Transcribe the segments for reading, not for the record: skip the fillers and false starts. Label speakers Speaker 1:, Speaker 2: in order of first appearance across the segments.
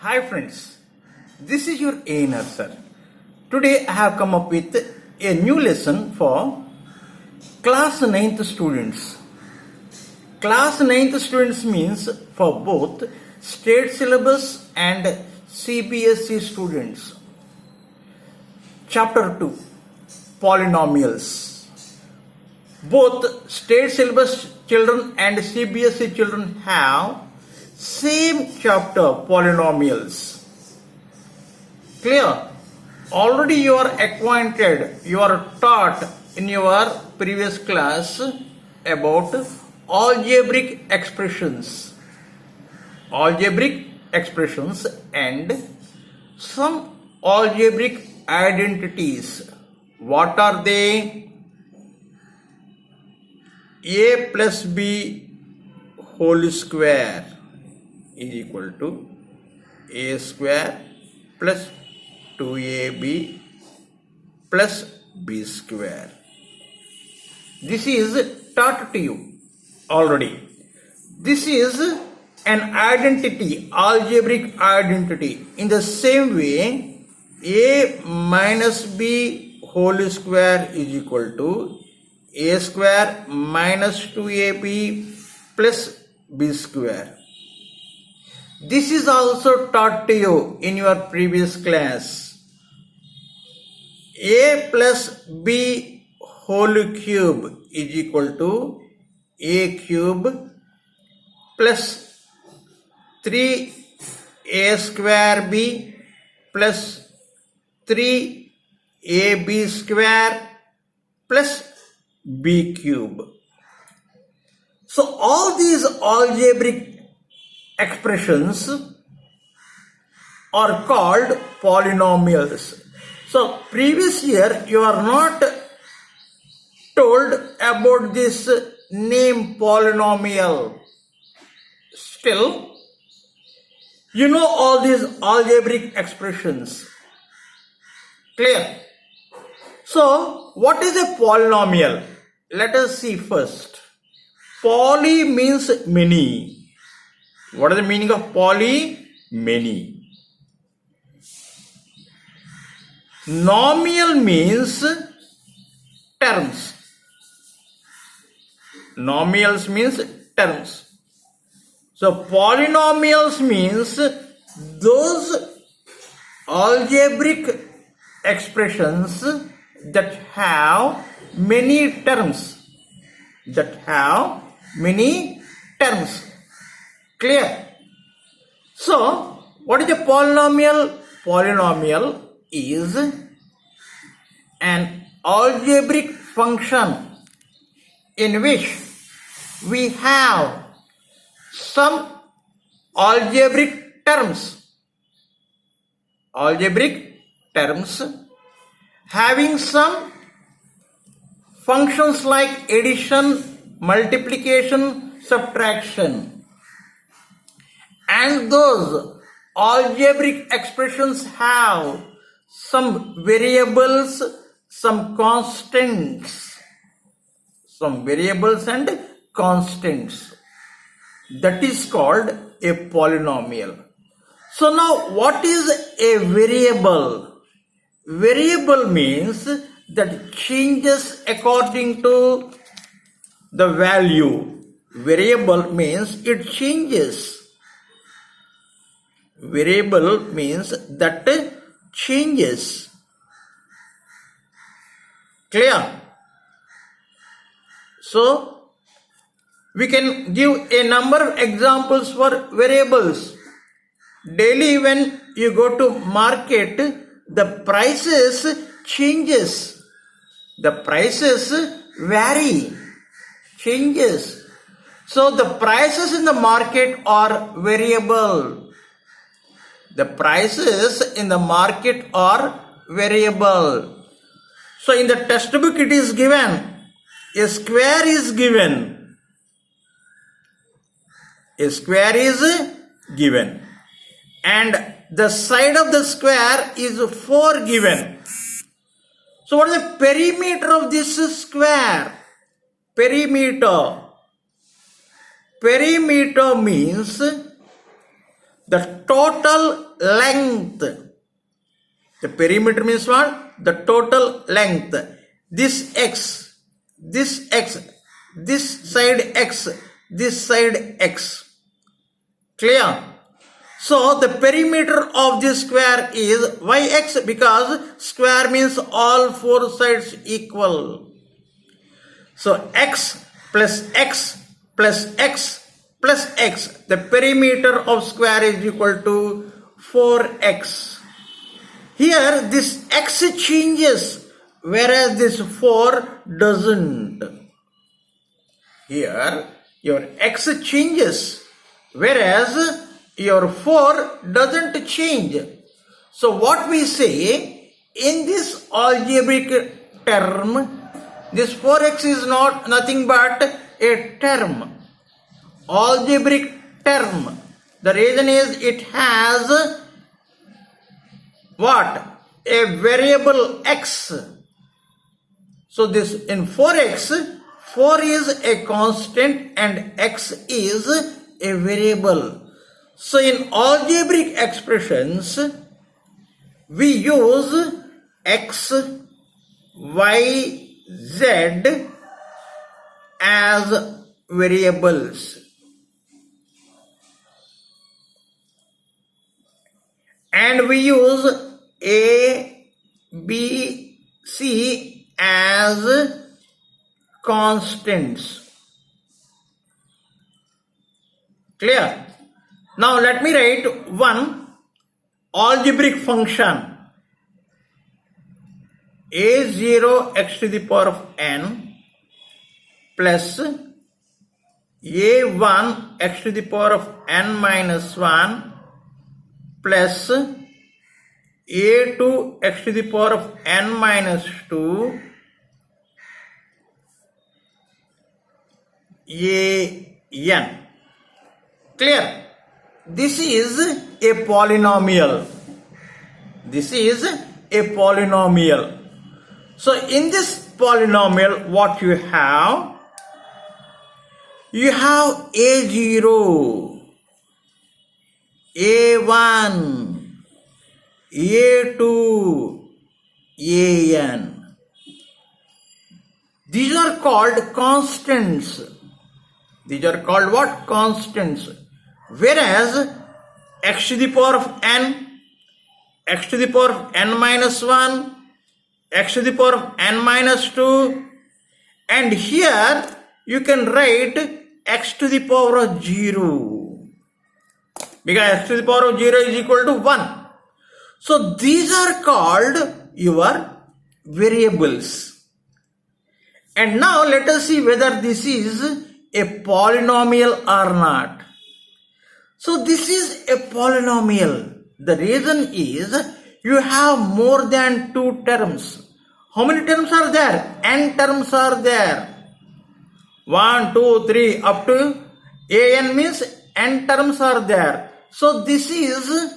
Speaker 1: Hi friends, this is your A sir. Today I have come up with a new lesson for class 9th students. Class 9th students means for both state syllabus and CBSE students. Chapter 2, Polynomials. Both state syllabus children and CBSE children have same chapter, polynomials. Clear? Already you are acquainted, you are taught in your previous class about algebraic expressions. Algebraic expressions and some algebraic identities. What are they? A plus B whole square is equal to a square plus 2ab plus b square. This is taught to you already. This is an identity, algebraic identity. In the same way, a minus b whole square is equal to a square minus 2ab plus b square. This is also taught to you in your previous class. A plus b whole cube is equal to a cube plus 3a square b plus 3ab square plus b cube. So all these algebraic expressions are called polynomials. So previous year you are not told about this name polynomial. Still, you know all these algebraic expressions. Clear? So what is a polynomial? Let us see first. Poly means many. What is the meaning of poly? Many. Nomial means terms. Nomials means terms. So polynomials means those algebraic expressions that have many terms. That have many terms. Clear? So, what is a polynomial? Polynomial is an algebraic function in which we have some algebraic terms. Algebraic terms having some functions like addition, multiplication, subtraction. And those algebraic expressions have some variables, some constants. Some variables and constants. That is called a polynomial. So now what is a variable? Variable means that changes according to the value. Variable means it changes. Variable means that changes. Clear? So, we can give a number of examples for variables. Daily when you go to market, the prices changes. The prices vary, changes. So, the prices in the market are variable. The prices in the market are variable. So in the textbook it is given, a square is given. A square is given. And the side of the square is 4 given. So what is the perimeter of this square? Perimeter. Perimeter means the total length. The perimeter means what? The total length. This x, this side x, this side x. Clear? So the perimeter of this square is yx, because square means all four sides equal. So x plus x plus x plus x. The perimeter of square is equal to 4x. Here this x changes, whereas this 4 doesn't. Here your x changes, whereas your 4 doesn't change. So what we say, in this algebraic term, this 4x is nothing but a term. Algebraic term. The reason is it has what? A variable x. So this in 4x, 4 is a constant and x is a variable. So in algebraic expressions, we use x, y, z as variables. And we use a, b, c as constants. Clear? Now let me write one algebraic function. a0 x to the power of n plus a1 x to the power of n minus 1 plus a2 x to the power of n minus 2 an. Clear? This is a polynomial. This is a polynomial. So in this polynomial, what you have? You have a0, a1, a2, an. These are called constants. These are called what? Constants. Whereas x to the power of n, x to the power of n minus 1, x to the power of n minus 2, and here you can write x to the power of 0, because x to the power of 0 is equal to 1. So these are called your variables. And now let us see whether this is a polynomial or not. So this is a polynomial. The reason is you have more than 2 terms. How many terms are there? N terms are there. 1, 2, 3 up to an means n terms are there. So this is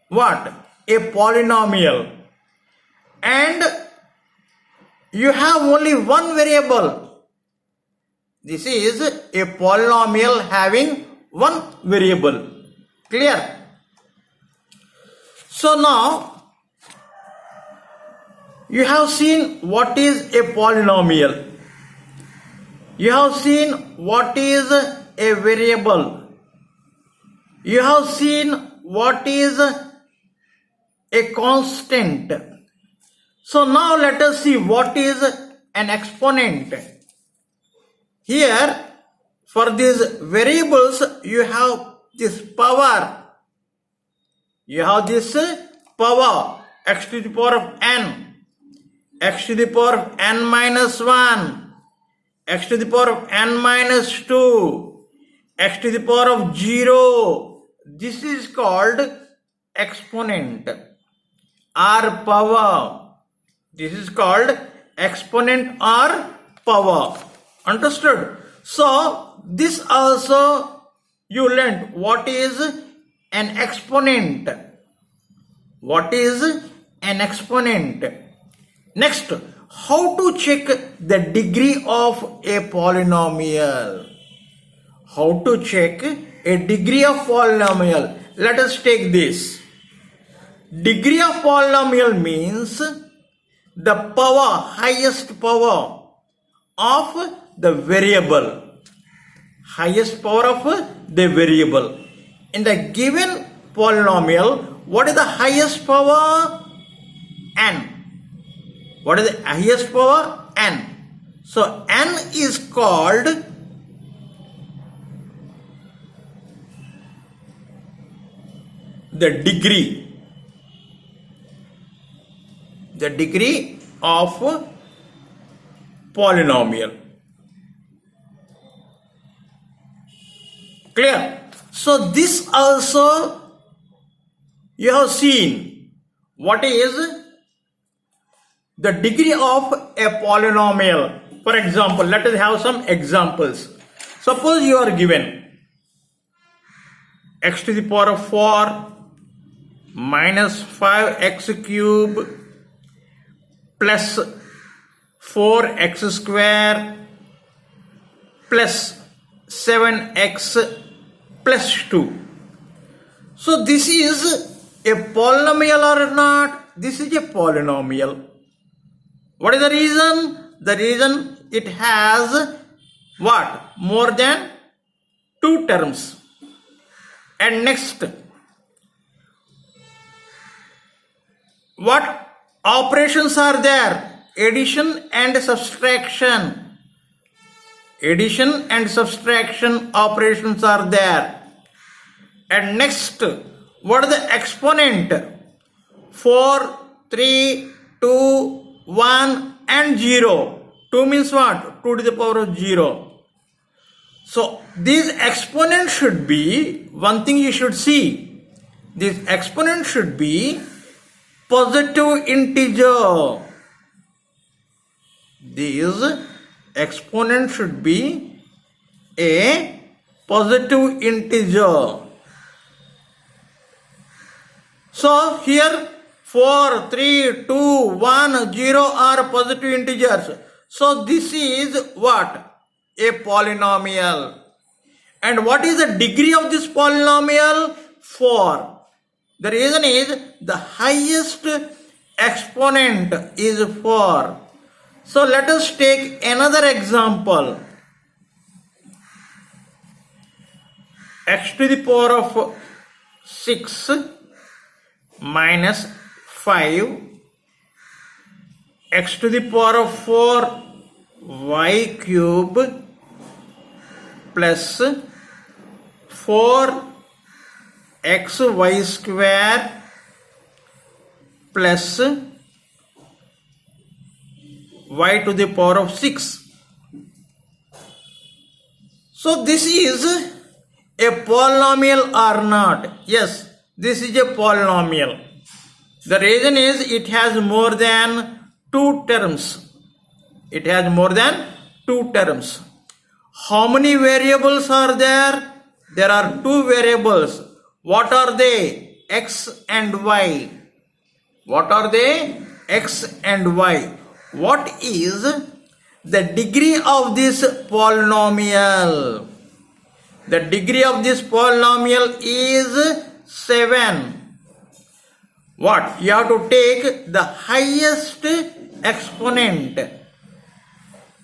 Speaker 1: what? A polynomial. And you have only one variable. This is a polynomial having one variable. Clear? So now you have seen what is a polynomial. You have seen what is a variable. You have seen what is a constant. So now let us see what is an exponent. Here, for these variables, you have this power. You have this power, x to the power of n, x to the power of n minus 1, x to the power of n minus 2, x to the power of 0. This is called exponent or power. This is called exponent or power. Understood? So this also you learned what is an exponent. What is an exponent? Next, how to check the degree of a polynomial? How to check a degree of polynomial? let us take this. Degree of polynomial means the power, highest power of the variable. Highest power of the variable. In the given polynomial, what is the highest power? N. What is the highest power? N. So N is called the degree. The degree of polynomial. Clear? So this also you have seen what is the degree of a polynomial. For example, let us have some examples. Suppose you are given x to the power of 4 minus 5x cube plus 4x square plus 7x plus 2. So this is a polynomial or not? This is a polynomial. What is the reason? The reason it has what? More than 2 terms. And next, what operations are there? Addition and subtraction. Addition and subtraction operations are there. And next, what is the exponent? 4, 3, 2, 1 and 0. 2 means what? 2 to the power of 0. So these exponents should be, one thing you should see, this exponent should be positive integer. These exponent should be a positive integer. So here 4, 3, 2, 1, 0 are positive integers. So this is what? A polynomial. And what is the degree of this polynomial? 4. The reason is the highest exponent is 4. So let us take another example. X to the power of 6 minus 5, x to the power of 4 y cube plus 4 xy square plus y to the power of 6. So this is a polynomial or not? Yes, this is a polynomial. The reason is it has more than 2 terms. It has more than 2 terms. How many variables are there? There are 2 variables. What are they? X and Y. What are they? X and Y. What is the degree of this polynomial? The degree of this polynomial is 7. What? You have to take the highest exponent.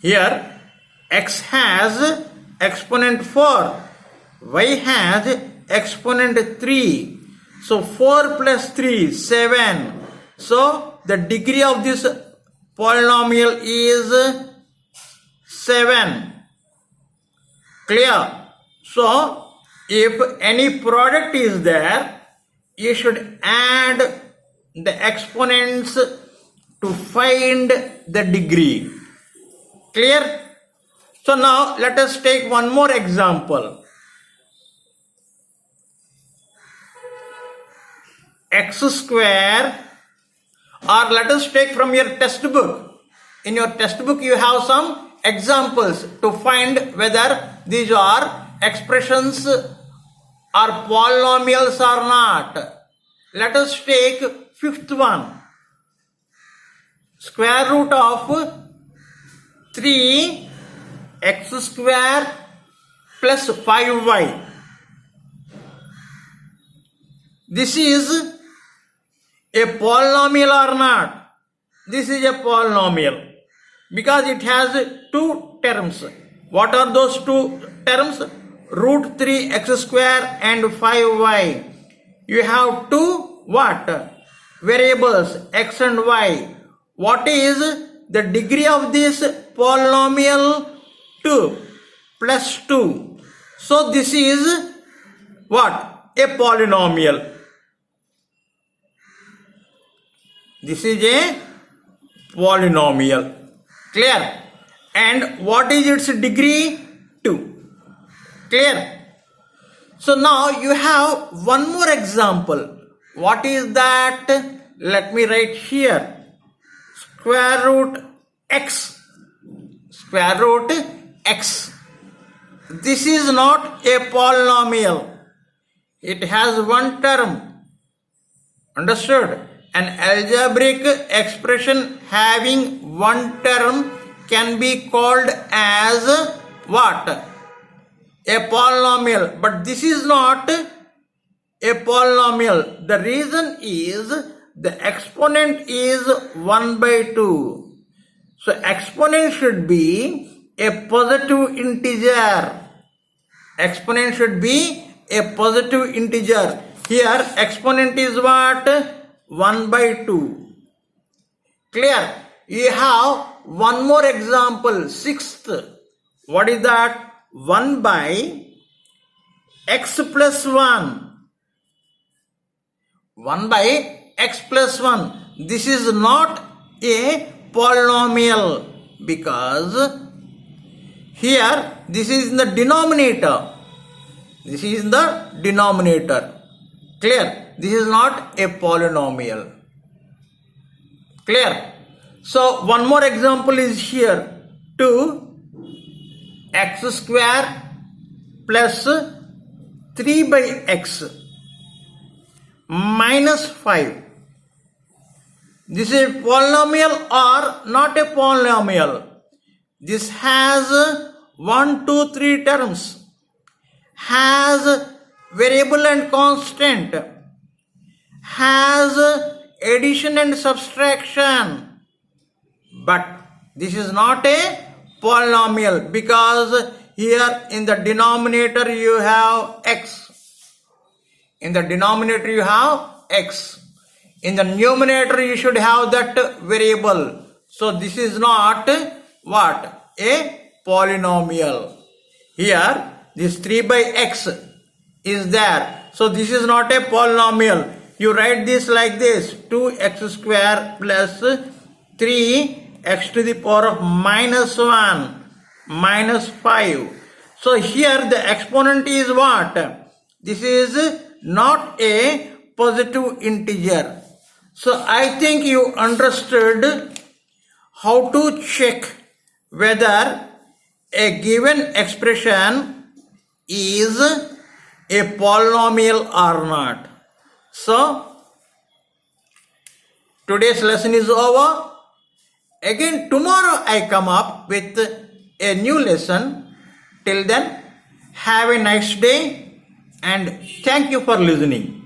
Speaker 1: Here x has exponent 4, y has exponent 3. So 4 plus 3, 7. So the degree of this polynomial is 7. Clear? So if any product is there, you should add the exponents to find the degree. Clear? So now let us take one more example. X square, or let us take from your textbook. In your textbook you have some examples to find whether these are expressions or polynomials or not. Let us take fifth one. Square root of 3x square plus 5y. this is a polynomial or not? This is a polynomial because it has two terms. What are those two terms? Root 3x square and 5y. You have two what? Variables x and y. What is the degree of this polynomial? 2 plus 2. So this is what? A polynomial. This is a polynomial. Clear? And what is its degree? 2. Clear? So now you have one more example. What is that? Let me write here. Square root x. Square root x. This is not a polynomial. It has one term. Understood? An algebraic expression having one term can be called as what? A polynomial. But this is not a polynomial. The reason is the exponent is 1 by 2. So exponent should be a positive integer. Exponent should be a positive integer. Here exponent is what? 1 by 2. Clear? You have one more example, sixth. What is that? 1 by x plus 1. 1 by x plus 1. This is not a polynomial because here this is in the denominator. This is in the denominator. Clear? This is not a polynomial. Clear? So one more example is here. 2x square plus 3 by x minus 5. This is a polynomial or not a polynomial? This has 1, 2, 3 terms. Has variable and constant. Has addition and subtraction. But this is not a polynomial because here in the denominator you have x. In the denominator you have x. In the numerator you should have that variable. So this is not what? A polynomial. Here this 3 by x is there. So this is not a polynomial. You write this like this. 2x square plus 3x to the power of minus 1 minus 5. So here the exponent is what? This is not a positive integer. So I think you understood how to check whether a given expression is a polynomial or not. So today's lesson is over. Again tomorrow I come up with a new lesson. Till then, have a nice day and thank you for listening.